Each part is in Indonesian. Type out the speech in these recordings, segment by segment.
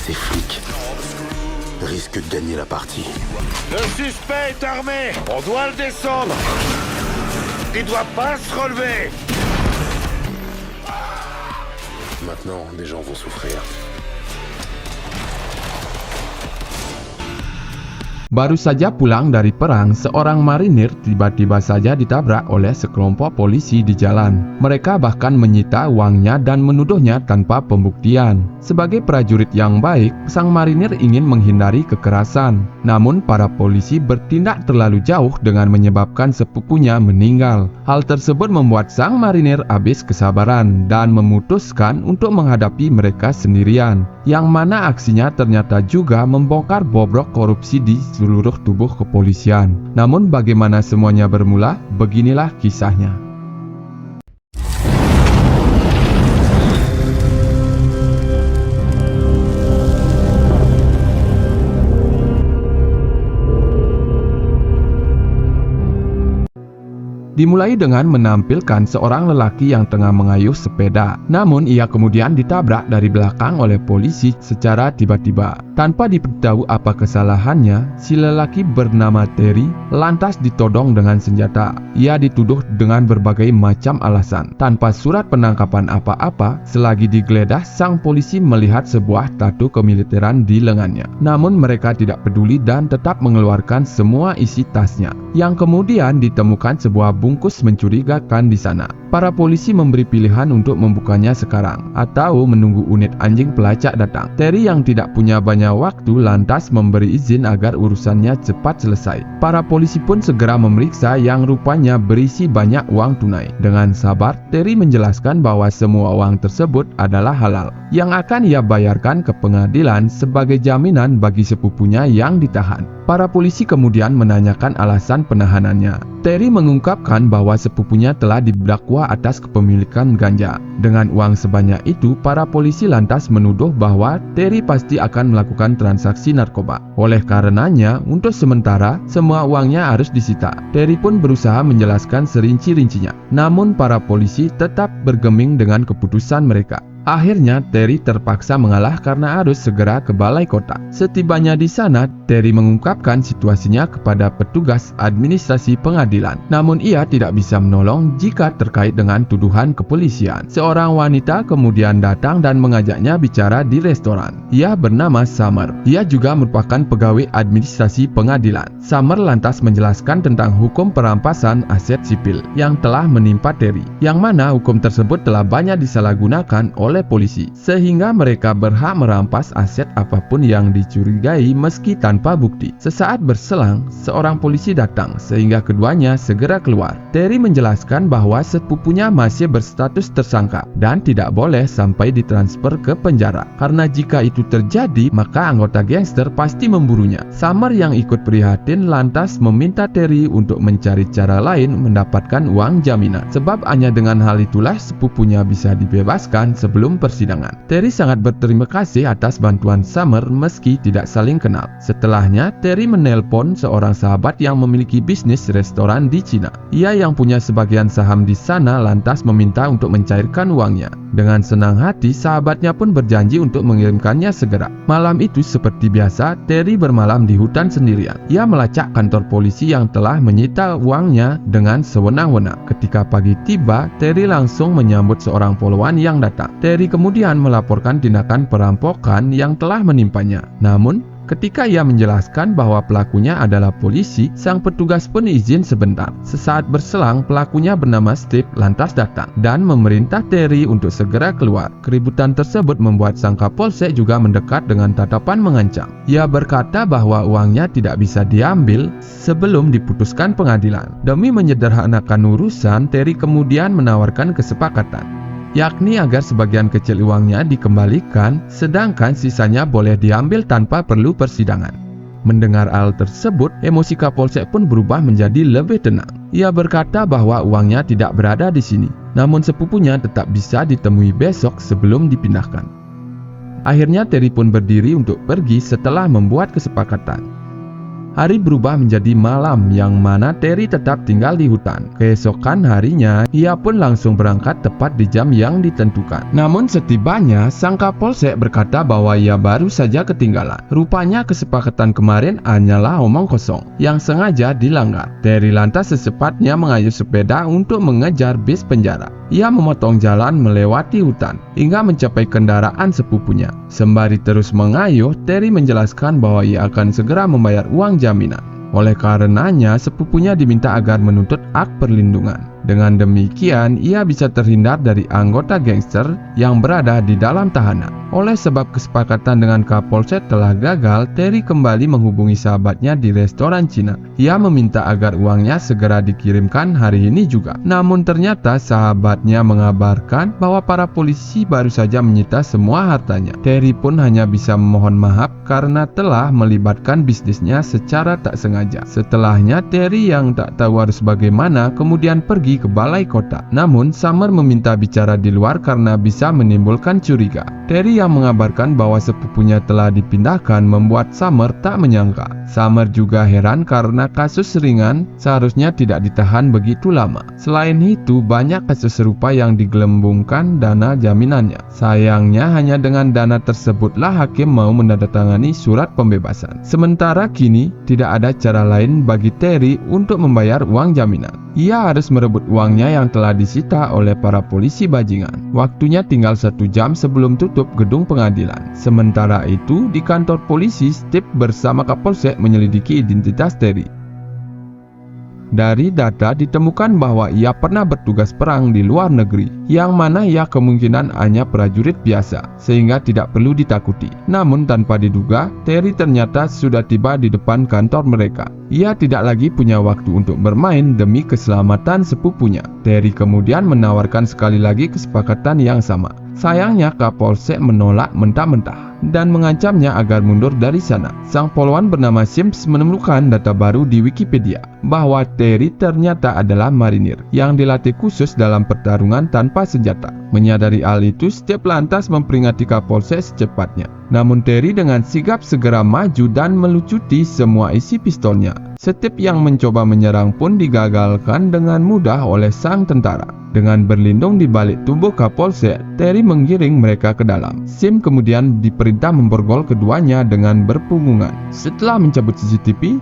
ces flics risquent de gagner la partie. Le suspect est armé. On doit le descendre. Il doit pas se relever. Maintenant, des gens vont souffrir. Baru saja pulang dari perang, seorang marinir tiba-tiba saja ditabrak oleh sekelompok polisi di jalan. Mereka bahkan menyita uangnya dan menuduhnya tanpa pembuktian. Sebagai prajurit yang baik, sang marinir ingin menghindari kekerasan. Namun para polisi bertindak terlalu jauh dengan menyebabkan sepupunya meninggal. Hal tersebut membuat sang marinir habis kesabaran dan memutuskan untuk menghadapi mereka sendirian. Yang mana aksinya ternyata juga membongkar bobrok korupsi di seluruh tubuh kepolisian. Namun bagaimana semuanya bermula? Beginilah kisahnya. Dimulai dengan menampilkan seorang lelaki yang tengah mengayuh sepeda. Namun ia kemudian ditabrak dari belakang oleh polisi secara tiba-tiba. Tanpa diberitahu apa kesalahannya, si lelaki bernama Terry lantas ditodong dengan senjata. Ia dituduh dengan berbagai macam alasan. Tanpa surat penangkapan apa-apa, selagi digeledah sang polisi melihat sebuah tatu kemiliteran di lengannya. Namun mereka tidak peduli dan tetap mengeluarkan semua isi tasnya, yang kemudian ditemukan sebuah bungkus mencurigakan di sana. Para polisi memberi pilihan untuk membukanya sekarang atau menunggu unit anjing pelacak datang. Terry yang tidak punya banyak waktu lantas memberi izin agar urusannya cepat selesai. Para polisi pun segera memeriksa yang rupanya berisi banyak uang tunai. Dengan sabar, Terry menjelaskan bahwa semua uang tersebut adalah halal, yang akan ia bayarkan ke pengadilan sebagai jaminan bagi sepupunya yang ditahan. Para polisi kemudian menanyakan alasan penahanannya. Terry mengungkapkan bahwa sepupunya telah didakwa atas kepemilikan ganja. Dengan uang sebanyak itu, para polisi lantas menuduh bahwa Terry pasti akan melakukan transaksi narkoba. Oleh karenanya, untuk sementara, semua uangnya harus disita. Terry pun berusaha menjelaskan serinci-rincinya. Namun para polisi tetap bergeming dengan keputusan mereka. Akhirnya Terry terpaksa mengalah karena harus segera ke balai kota. Setibanya di sana, Terry mengungkapkan situasinya kepada petugas administrasi pengadilan. Namun ia tidak bisa menolong jika terkait dengan tuduhan kepolisian. Seorang wanita kemudian datang dan mengajaknya bicara di restoran. Ia bernama Summer. Ia juga merupakan pegawai administrasi pengadilan. Summer lantas menjelaskan tentang hukum perampasan aset sipil yang telah menimpa Terry, yang mana hukum tersebut telah banyak disalahgunakan oleh polisi, sehingga mereka berhak merampas aset apapun yang dicurigai meski tanpa bukti. Sesaat berselang, seorang polisi datang sehingga keduanya segera keluar. Terry menjelaskan bahwa sepupunya masih berstatus tersangka dan tidak boleh sampai ditransfer ke penjara, karena jika itu terjadi maka anggota gangster pasti memburunya. Summer yang ikut prihatin lantas meminta Terry untuk mencari cara lain mendapatkan uang jaminan, sebab hanya dengan hal itulah sepupunya bisa dibebaskan sebelum persidangan. Terry sangat berterima kasih atas bantuan Summer meski tidak saling kenal. Setelahnya, Terry menelpon seorang sahabat yang memiliki bisnis restoran di Cina. Ia yang punya sebagian saham di sana lantas meminta untuk mencairkan uangnya. Dengan senang hati, sahabatnya pun berjanji untuk mengirimkannya segera. Malam itu seperti biasa, Terry bermalam di hutan sendirian. Ia melacak kantor polisi yang telah menyita uangnya dengan sewenang-wenang. Ketika pagi tiba, Terry langsung menyambut seorang poluan yang datang. Terry kemudian melaporkan tindakan perampokan yang telah menimpanya. Namun, ketika ia menjelaskan bahwa pelakunya adalah polisi, sang petugas pun izin sebentar. Sesaat berselang, pelakunya bernama Steve lantas datang dan memerintah Terry untuk segera keluar. Keributan tersebut membuat sang kapolsek juga mendekat dengan tatapan mengancam. Ia berkata bahwa uangnya tidak bisa diambil sebelum diputuskan pengadilan. Demi menyederhanakan urusan, Terry kemudian menawarkan kesepakatan, yakni agar sebagian kecil uangnya dikembalikan, sedangkan sisanya boleh diambil tanpa perlu persidangan. Mendengar hal tersebut, emosi kapolsek pun berubah menjadi lebih tenang. Ia berkata bahwa uangnya tidak berada di sini, namun sepupunya tetap bisa ditemui besok sebelum dipindahkan. Akhirnya Terry pun berdiri untuk pergi setelah membuat kesepakatan. Hari berubah menjadi malam yang mana Terry tetap tinggal di hutan. Keesokan harinya, ia pun langsung berangkat tepat di jam yang ditentukan. Namun setibanya, sang Kapolsek berkata bahwa ia baru saja ketinggalan. Rupanya kesepakatan kemarin hanyalah omong kosong yang sengaja dilanggar. Terry lantas secepatnya mengayuh sepeda untuk mengejar bis penjara. Ia memotong jalan melewati hutan hingga mencapai kendaraan sepupunya. Sembari terus mengayuh, Terry menjelaskan bahwa ia akan segera membayar uang jaminan. Oleh karenanya, sepupunya diminta agar menuntut hak perlindungan. Dengan demikian, ia bisa terhindar dari anggota gangster yang berada di dalam tahanan. Oleh sebab kesepakatan dengan Kapolsek telah gagal, Terry kembali menghubungi sahabatnya di restoran Cina. Ia meminta agar uangnya segera dikirimkan hari ini juga. Namun ternyata sahabatnya mengabarkan bahwa para polisi baru saja menyita semua hartanya. Terry pun hanya bisa memohon maaf karena telah melibatkan bisnisnya secara tak sengaja. Setelahnya, Terry yang tak tahu harus bagaimana kemudian pergi ke balai kota. Namun Summer meminta bicara di luar karena bisa menimbulkan curiga. Terry yang mengabarkan bahwa sepupunya telah dipindahkan membuat Summer tak menyangka. Summer juga heran karena kasus ringan seharusnya tidak ditahan begitu lama. Selain itu, banyak kasus serupa yang digelembungkan dana jaminannya. Sayangnya hanya dengan dana tersebutlah hakim mau menandatangani surat pembebasan. Sementara kini tidak ada cara lain bagi Terry untuk membayar uang jaminan. Ia harus merebut uangnya yang telah disita oleh para polisi bajingan. Waktunya tinggal 1 jam sebelum tutup gedung pengadilan. Sementara itu, di kantor polisi, Steve bersama Kapolsek menyelidiki identitas Terry. Dari data ditemukan bahwa ia pernah bertugas perang di luar negeri, yang mana ia kemungkinan hanya prajurit biasa, sehingga tidak perlu ditakuti. Namun tanpa diduga, Terry ternyata sudah tiba di depan kantor mereka. Ia tidak lagi punya waktu untuk bermain demi keselamatan sepupunya. Terry kemudian menawarkan sekali lagi kesepakatan yang sama. Sayangnya Kapolsek menolak mentah-mentah dan mengancamnya agar mundur dari sana. Sang polwan bernama Sims menemukan data baru di Wikipedia bahwa Terry ternyata adalah marinir yang dilatih khusus dalam pertarungan tanpa senjata. Menyadari hal itu, Steve lantas memperingati Kapolsek secepatnya. Namun Terry dengan sigap segera maju dan melucuti semua isi pistolnya. Steve yang mencoba menyerang pun digagalkan dengan mudah oleh sang tentara. Dengan berlindung di balik tubuh Kapolsek, Terry menggiring mereka ke dalam. Sim kemudian diperintah memborgol keduanya dengan berpunggungan. Setelah mencabut CCTV,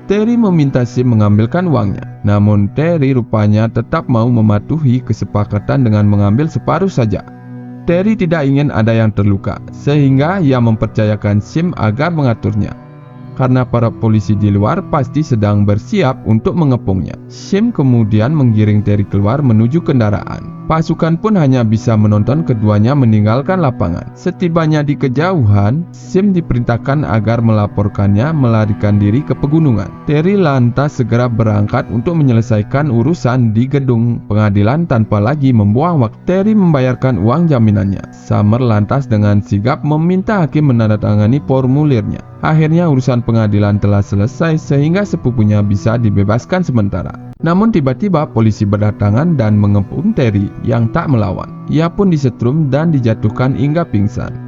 Terry meminta Sim mengambilkan uangnya. Namun Terry rupanya tetap mau mematuhi kesepakatan dengan mengambil separuh saja. Terry tidak ingin ada yang terluka, sehingga ia mempercayakan Sim agar mengaturnya. Karena para polisi di luar pasti sedang bersiap untuk mengepungnya. Sim kemudian menggiring Terry keluar menuju kendaraan. Pasukan pun hanya bisa menonton keduanya meninggalkan lapangan. Setibanya di kejauhan, Sim diperintahkan agar melaporkannya melarikan diri ke pegunungan. Terry lantas segera berangkat untuk menyelesaikan urusan di gedung pengadilan tanpa lagi membuang waktu. Terry membayarkan uang jaminannya. Summer lantas dengan sigap meminta hakim menandatangani formulirnya. Akhirnya urusan pengadilan telah selesai sehingga sepupunya bisa dibebaskan sementara. Namun tiba-tiba polisi berdatangan dan mengepung Terry yang tak melawan. Ia pun disetrum dan dijatuhkan hingga pingsan.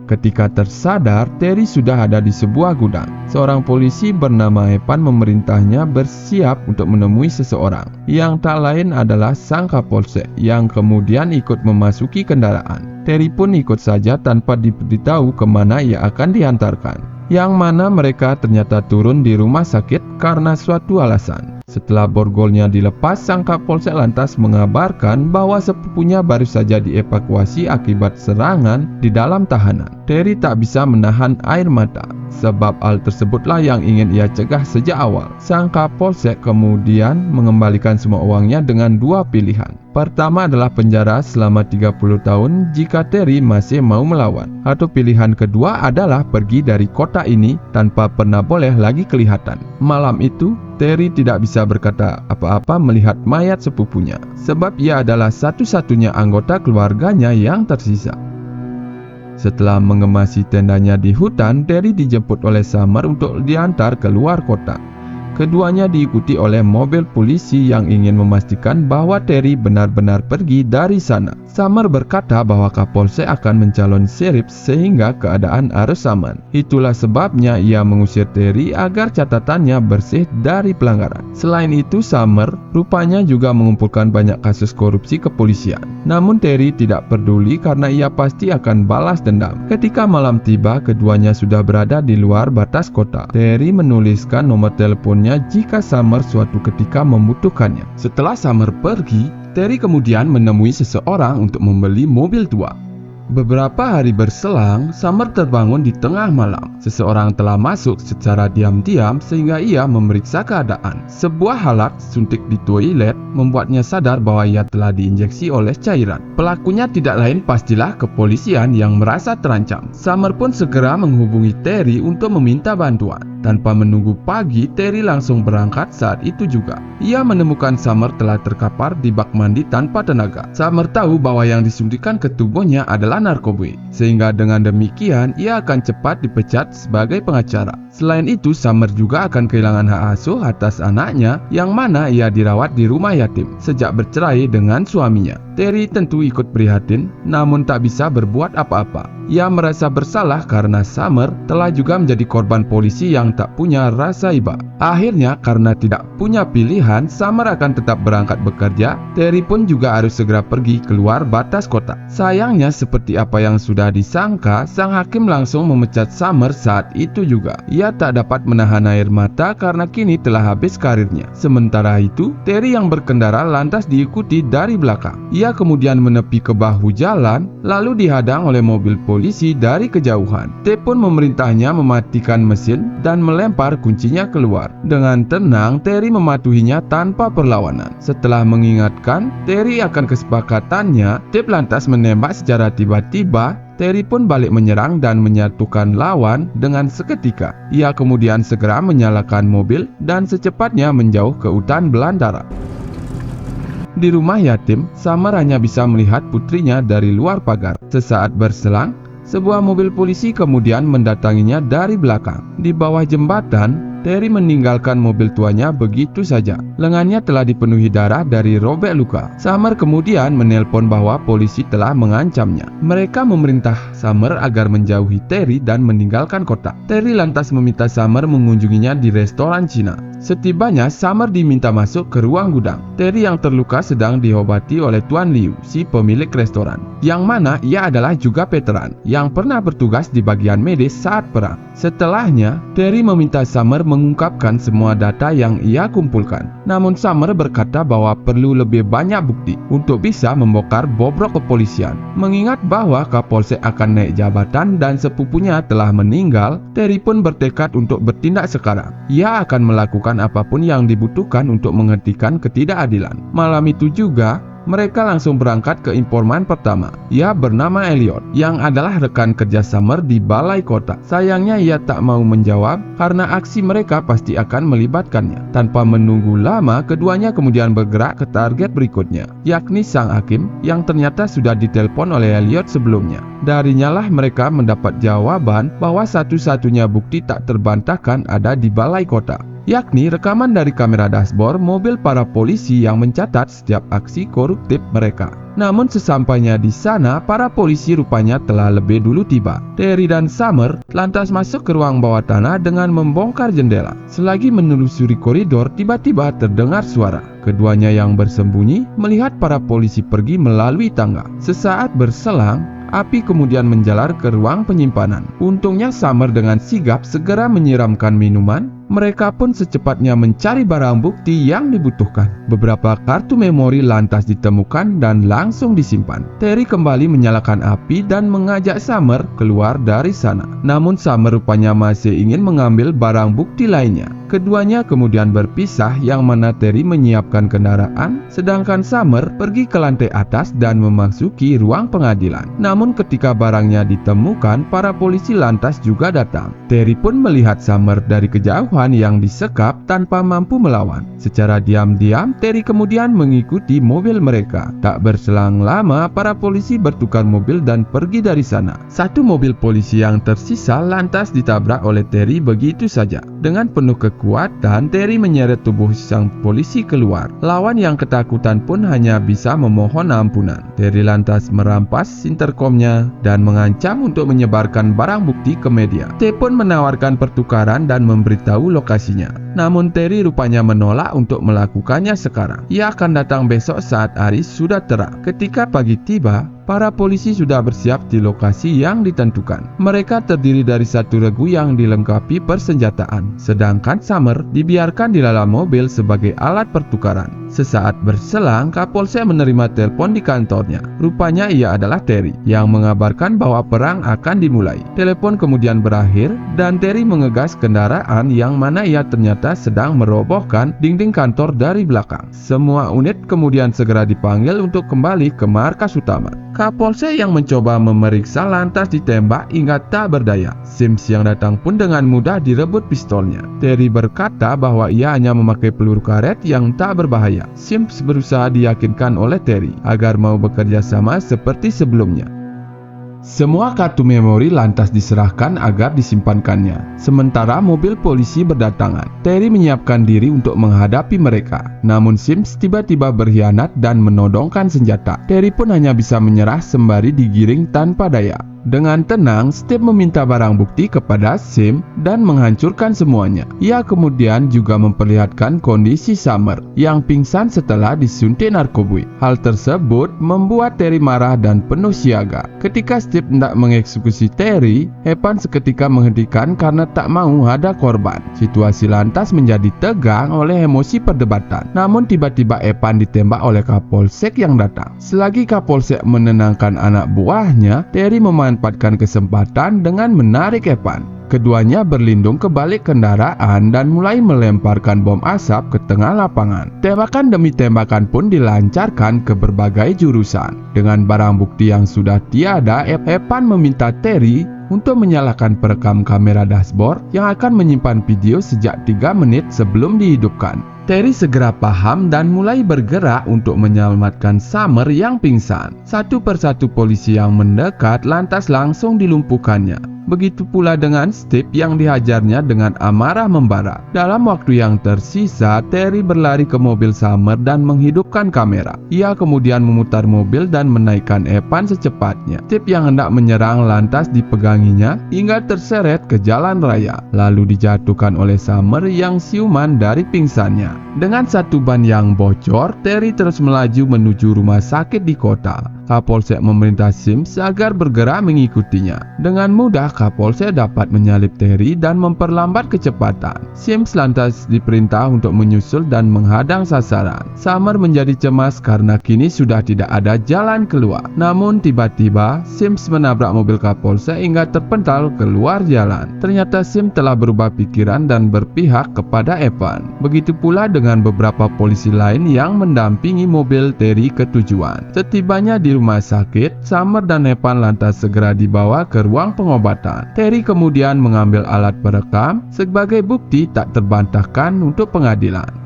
Ketika tersadar, Terry sudah ada di sebuah gudang. Seorang polisi bernama Evan memerintahnya bersiap untuk menemui seseorang, yang tak lain adalah sang Kapolsek, yang kemudian ikut memasuki kendaraan. Terry pun ikut saja tanpa diberitahu kemana ia akan dihantarkan, yang mana mereka ternyata turun di rumah sakit karena suatu alasan. Setelah borgolnya dilepas, sang Kapolsek lantas mengabarkan bahwa sepupunya baru saja dievakuasi akibat serangan di dalam tahanan. Terry tak bisa menahan air mata, sebab hal tersebutlah yang ingin ia cegah sejak awal. Sang Kapolsek kemudian mengembalikan semua uangnya dengan 2 pilihan. Pertama adalah penjara selama 30 tahun jika Terry masih mau melawan. Atau pilihan kedua adalah pergi dari kota ini tanpa pernah boleh lagi kelihatan. Malam itu, Terry tidak bisa berkata apa-apa melihat mayat sepupunya, sebab ia adalah satu-satunya anggota keluarganya yang tersisa. Setelah mengemasi tendanya di hutan, Terry dijemput oleh Summer untuk diantar ke luar kota. Keduanya diikuti oleh mobil polisi yang ingin memastikan bahwa Terry benar-benar pergi dari sana. Summer berkata bahwa Kapolsek akan mencalon sheriff sehingga keadaan harus aman. Itulah sebabnya ia mengusir Terry agar catatannya bersih dari pelanggaran. Selain itu, Summer rupanya juga mengumpulkan banyak kasus korupsi kepolisian. Namun Terry tidak peduli karena ia pasti akan balas dendam. Ketika malam tiba, keduanya sudah berada di luar batas kota. Terry menuliskan nomor teleponnya jika Summer suatu ketika membutuhkannya. Setelah Summer pergi, Terry kemudian menemui seseorang untuk membeli mobil tua. Beberapa hari berselang, Summer terbangun di tengah malam. Seseorang telah masuk secara diam-diam sehingga ia memeriksa keadaan. Sebuah alat suntik di toilet membuatnya sadar bahwa ia telah diinjeksi oleh cairan. Pelakunya tidak lain pastilah kepolisian yang merasa terancam. Summer pun segera menghubungi Terry untuk meminta bantuan. Tanpa menunggu pagi, Terry langsung berangkat saat itu juga. Ia menemukan Summer telah terkapar di bak mandi tanpa tenaga. Summer tahu bahwa yang disuntikan ke tubuhnya adalah narkoba, sehingga dengan demikian ia akan cepat dipecat sebagai pengacara. Selain itu, Summer juga akan kehilangan hak asuh atas anaknya yang mana ia dirawat di rumah yatim sejak bercerai dengan suaminya. Terry tentu ikut prihatin, namun tak bisa berbuat apa-apa. Ia merasa bersalah karena Summer telah juga menjadi korban polisi yang tak punya rasa iba. Akhirnya, karena tidak punya pilihan, Summer akan tetap berangkat bekerja. Terry pun juga harus segera pergi keluar batas kota. Sayangnya, seperti apa yang sudah disangka, sang hakim langsung memecat Summer saat itu juga. Ia tak dapat menahan air mata karena kini telah habis karirnya. Sementara itu, Terry yang berkendara lantas diikuti dari belakang. Ia kemudian menepi ke bahu jalan, lalu dihadang oleh mobil polisi dari kejauhan. T pun memerintahnya mematikan mesin dan melempar kuncinya keluar. Dengan tenang, Terry mematuhinya tanpa perlawanan. Setelah mengingatkan Terry akan kesepakatannya, T lantas menembak secara tiba-tiba. Terry pun balik menyerang dan menyatukan lawan dengan seketika. Ia kemudian segera menyalakan mobil dan secepatnya menjauh ke hutan belantara. Di rumah yatim, Summer hanya bisa melihat putrinya dari luar pagar. Sesaat berselang, sebuah mobil polisi kemudian mendatanginya dari belakang. Di bawah jembatan, Terry meninggalkan mobil tuanya begitu saja. Lengannya telah dipenuhi darah dari robek luka. Summer kemudian menelpon bahwa polisi telah mengancamnya. Mereka memerintah Summer agar menjauhi Terry dan meninggalkan kota. Terry lantas meminta Summer mengunjunginya di restoran Cina. Setibanya, Summer diminta masuk ke ruang gudang. Terry yang terluka sedang diobati oleh Tuan Liu, si pemilik restoran, yang mana ia adalah juga veteran yang pernah bertugas di bagian medis saat perang. Setelahnya, Terry meminta Summer mengungkapkan semua data yang ia kumpulkan. Namun Summer berkata bahwa perlu lebih banyak bukti untuk bisa membongkar bobrok kepolisian. Mengingat bahwa Kapolsek akan naik jabatan dan sepupunya telah meninggal, Terry pun bertekad untuk bertindak sekarang. Ia akan melakukan apapun yang dibutuhkan untuk menghentikan ketidakadilan. Malam itu juga, mereka langsung berangkat ke informan pertama. Ia bernama Elliot, yang adalah rekan kerja Summer di balai kota. Sayangnya ia tak mau menjawab karena aksi mereka pasti akan melibatkannya. Tanpa menunggu lama, keduanya kemudian bergerak ke target berikutnya, yakni sang hakim yang ternyata sudah ditelepon oleh Elliot sebelumnya. Darinya lah mereka mendapat jawaban bahwa satu-satunya bukti tak terbantahkan ada di balai kota, yakni rekaman dari kamera dashboard mobil para polisi yang mencatat setiap aksi koruptif mereka. Namun sesampainya di sana, para polisi rupanya telah lebih dulu tiba. Terry dan Summer lantas masuk ke ruang bawah tanah dengan membongkar jendela. Selagi menelusuri koridor, tiba-tiba terdengar suara. Keduanya yang bersembunyi melihat para polisi pergi melalui tangga. Sesaat berselang, api kemudian menjalar ke ruang penyimpanan. Untungnya Summer dengan sigap segera menyiramkan minuman. Mereka pun secepatnya mencari barang bukti yang dibutuhkan. Beberapa kartu memori lantas ditemukan dan langsung disimpan. Terry kembali menyalakan api dan mengajak Summer keluar dari sana. Namun Summer rupanya masih ingin mengambil barang bukti lainnya. Keduanya kemudian berpisah, yang mana Terry menyiapkan kendaraan, sedangkan Summer pergi ke lantai atas dan memasuki ruang pengadilan. Namun ketika barangnya ditemukan, para polisi lantas juga datang. Terry pun melihat Summer dari kejauhan kejauhan yang disekap tanpa mampu melawan. Secara diam-diam, Terry kemudian mengikuti mobil mereka. Tak berselang lama, para polisi bertukar mobil dan pergi dari sana. Satu mobil polisi yang tersisa lantas ditabrak oleh Terry begitu saja. Dengan penuh kekuatan, Terry menyeret tubuh sang polisi keluar. Lawan yang ketakutan pun hanya bisa memohon ampunan. Terry lantas merampas interkomnya dan mengancam untuk menyebarkan barang bukti ke media. T pun menawarkan pertukaran dan memberitahu lokasinya. Namun Terry rupanya menolak untuk melakukannya sekarang. Ia akan datang besok saat hari sudah terang. Ketika pagi tiba, para polisi sudah bersiap di lokasi yang ditentukan. Mereka terdiri dari satu regu yang dilengkapi persenjataan, sedangkan Summer dibiarkan di dalam mobil sebagai alat pertukaran. Sesaat berselang, Kapolsek menerima telepon di kantornya. Rupanya ia adalah Terry yang mengabarkan bahwa perang akan dimulai. Telepon kemudian berakhir dan Terry mengegas kendaraan yang mana ia ternyata sedang merobohkan dinding kantor dari belakang. Semua unit kemudian segera dipanggil untuk kembali ke markas utama. Kapolsek yang mencoba memeriksa lantas ditembak hingga tak berdaya. Sims yang datang pun dengan mudah direbut pistolnya. Terry berkata bahwa ia hanya memakai peluru karet yang tak berbahaya. Sims berusaha diyakinkan oleh Terry agar mau bekerja sama seperti sebelumnya. Semua kartu memori lantas diserahkan agar disimpankannya. Sementara mobil polisi berdatangan. Terry menyiapkan diri untuk menghadapi mereka. Namun Sims tiba-tiba berkhianat dan menodongkan senjata. Terry pun hanya bisa menyerah sembari digiring tanpa daya. Dengan tenang, Steve meminta barang bukti kepada Sim dan menghancurkan semuanya. Ia kemudian juga memperlihatkan kondisi Summer yang pingsan setelah disuntik narkoba. Hal tersebut membuat Terry marah dan penuh siaga. Ketika Steve hendak mengeksekusi Terry, Evan seketika menghentikan karena tak mau ada korban. Situasi lantas menjadi tegang oleh emosi perdebatan. Namun tiba-tiba Evan ditembak oleh Kapolsek yang datang. Selagi Kapolsek menenangkan anak buahnya, Terry memanfaatkan kesempatan dengan menarik Evan. Keduanya berlindung ke balik kendaraan dan mulai melemparkan bom asap ke tengah lapangan. Tembakan demi tembakan pun dilancarkan ke berbagai jurusan. Dengan barang bukti yang sudah tiada, Evan meminta Terry untuk menyalakan perekam kamera dashboard yang akan menyimpan video sejak 3 menit sebelum dihidupkan. Terry segera paham dan mulai bergerak untuk menyelamatkan Summer yang pingsan. Satu persatu polisi yang mendekat lantas langsung dilumpuhkannya. Begitu pula dengan Steve yang dihajarnya dengan amarah membara. Dalam waktu yang tersisa, Terry berlari ke mobil Summer dan menghidupkan kamera. Ia kemudian memutar mobil dan menaikkan Evan secepatnya. Steve yang hendak menyerang lantas dipeganginya hingga terseret ke jalan raya, lalu dijatuhkan oleh Summer yang siuman dari pingsannya. Dengan satu ban yang bocor, Terry terus melaju menuju rumah sakit di kota. Kapolsek memerintah Sims agar bergerak mengikutinya. Dengan mudah Kapolsek dapat menyalip Terry dan memperlambat kecepatan. Sims lantas diperintah untuk menyusul dan menghadang sasaran. Summer menjadi cemas karena kini sudah tidak ada jalan keluar. Namun tiba-tiba Sims menabrak mobil Kapolsek hingga terpental keluar jalan. Ternyata Sims telah berubah pikiran dan berpihak kepada Evan. Begitu pula dengan beberapa polisi lain yang mendampingi mobil Terry ke tujuan. Setibanya di rumah sakit, Summer dan Evan lantas segera dibawa ke ruang pengobatan. Terry kemudian mengambil alat perekam sebagai bukti tak terbantahkan untuk pengadilan.